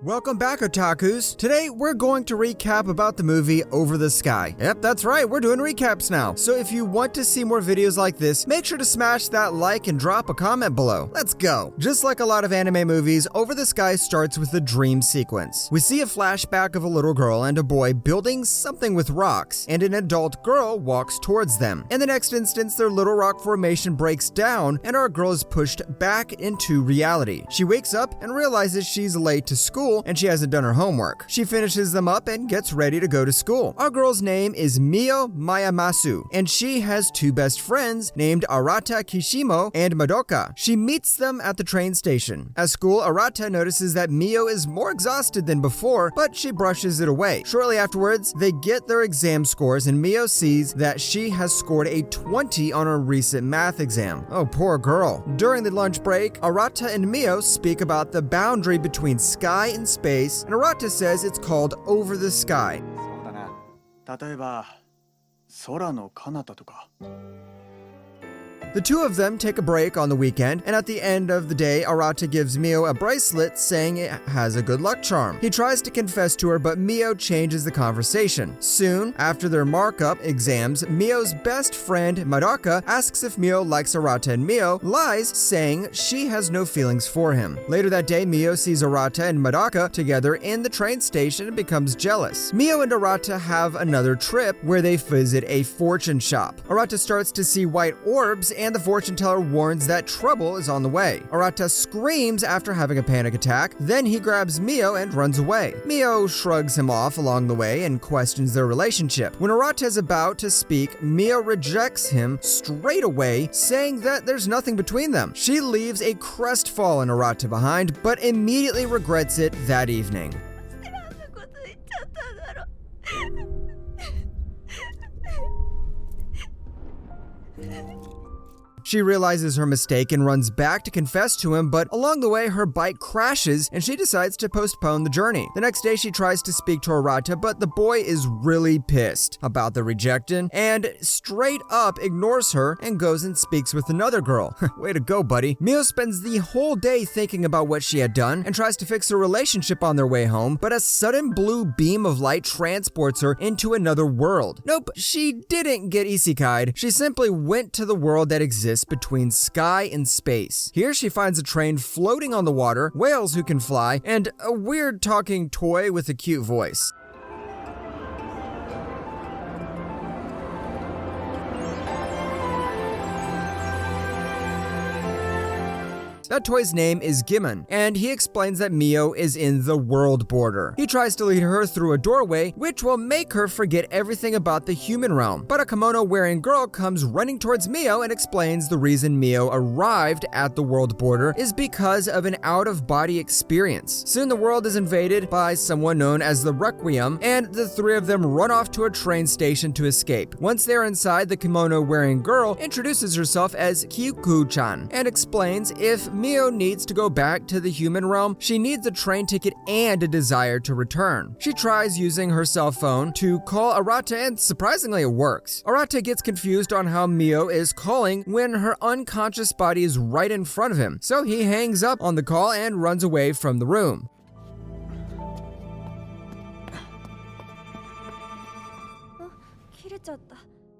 Welcome back, otakus! Today, we're going to recap about the movie Over the Sky. Yep, that's right, we're doing recaps now. So if you want to see more videos like this, make sure to smash that like and drop a comment below. Let's go! Just like a lot of anime movies, Over the Sky starts with a dream sequence. We see a flashback of a little girl and a boy building something with rocks, and an adult girl walks towards them. In the next instance, their little rock formation breaks down, and our girl is pushed back into reality. She wakes up and realizes she's late to school and she hasn't done her homework. She finishes them up and gets ready to go to school. Our girl's name is Mio Mayamasu, and she has two best friends named Arata Kishimo and Madoka. She meets them at the train station. At school, Arata notices that Mio is more exhausted than before, but she brushes it away. Shortly afterwards, they get their exam scores and Mio sees that she has scored a 20 on her recent math exam. Oh, poor girl. During the lunch break, Arata and Mio speak about the boundary between sky and space, and Arata says it's called Over the Sky. そうだな。例えば、空の彼方とか。 The two of them take a break on the weekend, and at the end of the day, Arata gives Mio a bracelet saying it has a good luck charm. He tries to confess to her, but Mio changes the conversation. Soon, after their markup exams, Mio's best friend, Madoka, asks if Mio likes Arata, and Mio lies, saying she has no feelings for him. Later that day, Mio sees Arata and Madoka together in the train station and becomes jealous. Mio and Arata have another trip where they visit a fortune shop. Arata starts to see white orbs, and the fortune teller warns that trouble is on the way. Arata screams after having a panic attack, then he grabs Mio and runs away. Mio shrugs him off along the way and questions their relationship. When Arata is about to speak, Mio rejects him straight away, saying that there's nothing between them. She leaves a crestfallen Arata behind, but immediately regrets it that evening. She realizes her mistake and runs back to confess to him, but along the way, her bike crashes and she decides to postpone the journey. The next day, she tries to speak to Arata, but the boy is really pissed about the rejection and straight up ignores her and goes and speaks with another girl. Way to go, buddy. Mio spends the whole day thinking about what she had done and tries to fix their relationship on their way home, but a sudden blue beam of light transports her into another world. Nope, she didn't get isekai'd. She simply went to the world that exists between sky and space. Here she finds a train floating on the water, whales who can fly, and a weird talking toy with a cute voice. That toy's name is Gimmon, and he explains that Mio is in the world border. He tries to lead her through a doorway, which will make her forget everything about the human realm. But a kimono-wearing girl comes running towards Mio and explains the reason Mio arrived at the world border is because of an out-of-body experience. Soon the world is invaded by someone known as the Requiem, and the three of them run off to a train station to escape. Once they're inside, the kimono-wearing girl introduces herself as Kyuku-chan and explains if Mio needs to go back to the human realm, she needs a train ticket and a desire to return. She tries using her cell phone to call Arata, and surprisingly it works. Arata gets confused on how Mio is calling when her unconscious body is right in front of him, so he hangs up on the call and runs away from the room.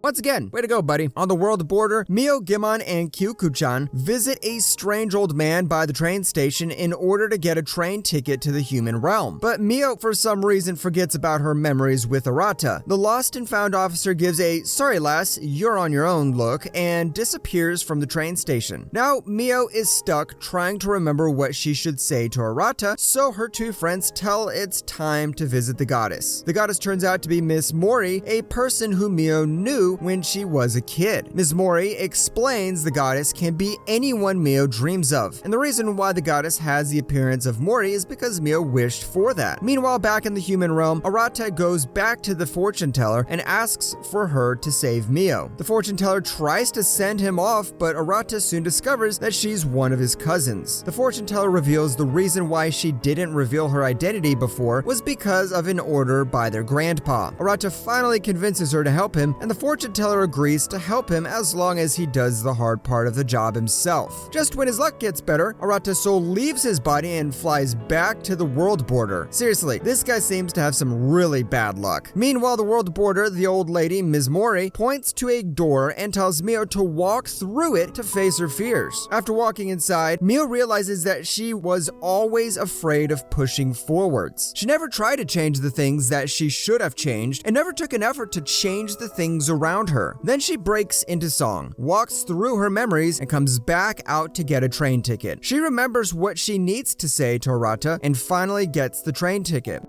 Once again, way to go, buddy. On the world border, Mio, Gimmon, and Kyuku-chan visit a strange old man by the train station in order to get a train ticket to the human realm. But Mio, for some reason, forgets about her memories with Arata. The lost and found officer gives a "sorry lass, you're on your own" look and disappears from the train station. Now, Mio is stuck trying to remember what she should say to Arata, so her two friends tell it's time to visit the goddess. The goddess turns out to be Miss Mori, a person who Mio knew when she was a kid. Ms. Mori explains the goddess can be anyone Mio dreams of, and the reason why the goddess has the appearance of Mori is because Mio wished for that. Meanwhile, back in the human realm, Arata goes back to the fortune teller and asks for her to save Mio. The fortune teller tries to send him off, but Arata soon discovers that she's one of his cousins. The fortune teller reveals the reason why she didn't reveal her identity before was because of an order by their grandpa. Arata finally convinces her to help him, and the fortune fortune teller agrees to help him as long as he does the hard part of the job himself. Just when his luck gets better, Arata's soul leaves his body and flies back to the world border. Seriously, this guy seems to have some really bad luck. Meanwhile, the world border, the old lady, Ms. Mori, points to a door and tells Mio to walk through it to face her fears. After walking inside, Mio realizes that she was always afraid of pushing forwards. She never tried to change the things that she should have changed and never took an effort to change the things around her. Then she breaks into song, walks through her memories, and comes back out to get a train ticket. She remembers what she needs to say to Arata and finally gets the train ticket.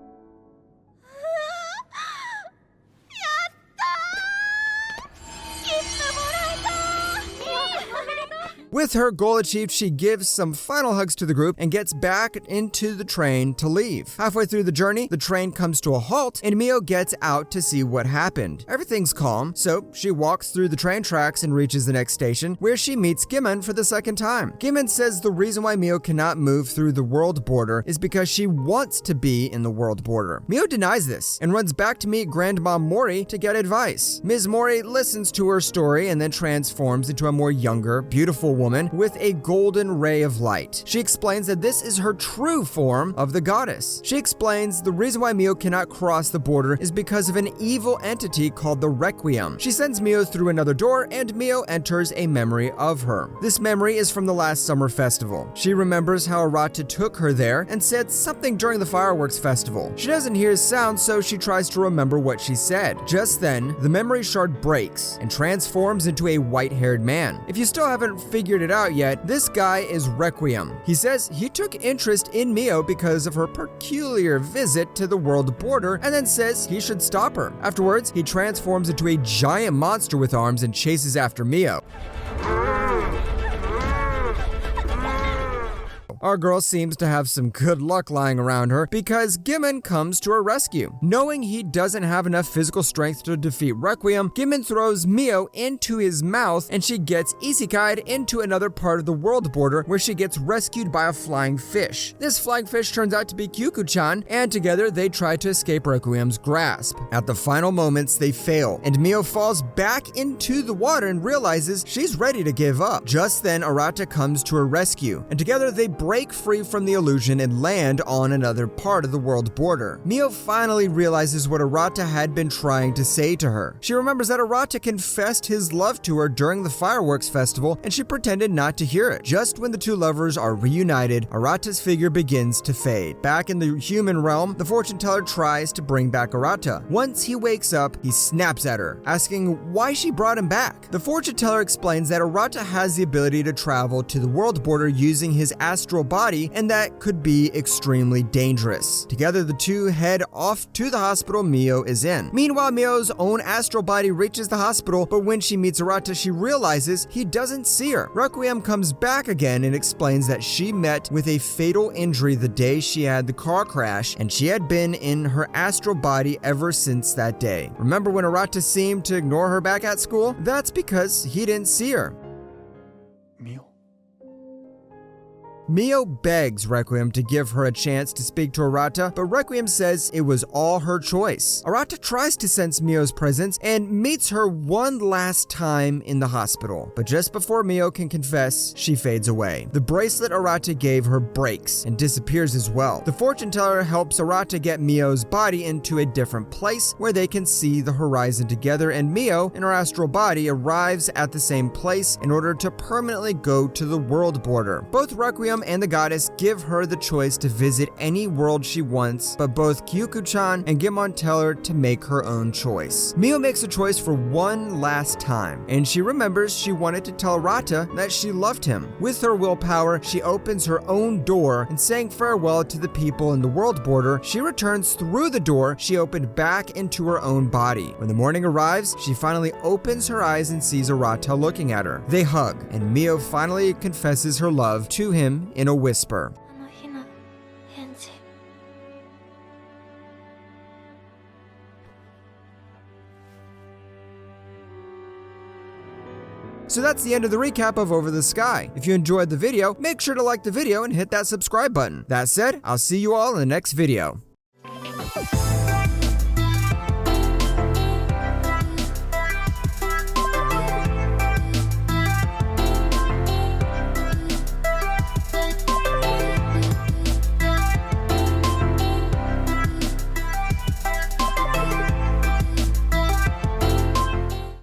With her goal achieved, she gives some final hugs to the group and gets back into the train to leave. Halfway through the journey, the train comes to a halt and Mio gets out to see what happened. Everything's calm, so she walks through the train tracks and reaches the next station, where she meets Gimmon for the second time. Gimmon says the reason why Mio cannot move through the world border is because she wants to be in the world border. Mio denies this and runs back to meet Grandma Mori to get advice. Ms. Mori listens to her story and then transforms into a more younger, beautiful woman with a golden ray of light. She explains that this is her true form of the goddess. She explains the reason why Mio cannot cross the border is because of an evil entity called the Requiem. She sends Mio through another door and Mio enters a memory of her. This memory is from the last summer festival. She remembers how Arata took her there and said something during the fireworks festival. She doesn't hear his sound, so she tries to remember what she said. Just then, the memory shard breaks and transforms into a white-haired man. If you still haven't figured it out yet, this guy is Requiem. He says he took interest in Mio because of her peculiar visit to the world border and then says he should stop her. Afterwards, he transforms into a giant monster with arms and chases after Mio. Our girl seems to have some good luck lying around her because Gimmon comes to her rescue. Knowing he doesn't have enough physical strength to defeat Requiem, Gimmon throws Mio into his mouth and she gets isekai'd into another part of the world border where she gets rescued by a flying fish. This flying fish turns out to be Kyuku-chan, and together they try to escape Requiem's grasp. At the final moments, they fail, and Mio falls back into the water and realizes she's ready to give up. Just then, Arata comes to her rescue, and together they break free from the illusion and land on another part of the world border. Mio finally realizes what Arata had been trying to say to her. She remembers that Arata confessed his love to her during the fireworks festival, and she pretended not to hear it. Just when the two lovers are reunited, Arata's figure begins to fade. Back in the human realm, the fortune teller tries to bring back Arata. Once he wakes up, he snaps at her, asking why she brought him back. The fortune teller explains that Arata has the ability to travel to the world border using his astral body, and that could be extremely dangerous. Together, the two head off to the hospital Mio is in. Meanwhile, Mio's own astral body reaches the hospital, but when she meets Arata, she realizes he doesn't see her. Requiem comes back again and explains that she met with a fatal injury the day she had the car crash, and she had been in her astral body ever since that day. Remember when Arata seemed to ignore her back at school? That's because he didn't see her. Mio? Mio begs Requiem to give her a chance to speak to Arata, but Requiem says it was all her choice. Arata tries to sense Mio's presence and meets her one last time in the hospital, but just before Mio can confess, she fades away. The bracelet Arata gave her breaks and disappears as well. The fortune teller helps Arata get Mio's body into a different place where they can see the horizon together, and Mio, in her astral body, arrives at the same place in order to permanently go to the world border. Both Requiem and the goddess give her the choice to visit any world she wants, but both Kyuku-chan and Gimmon tell her to make her own choice. Mio makes a choice for one last time, and she remembers she wanted to tell Arata that she loved him. With her willpower, she opens her own door, and saying farewell to the people in the world border, she returns through the door she opened back into her own body. When the morning arrives, she finally opens her eyes and sees Arata looking at her. They hug, and Mio finally confesses her love to him in a whisper. So that's the end of the recap of Over the Sky. If you enjoyed the video, make sure to like the video and hit that subscribe button. That said, I'll see you all in the next video.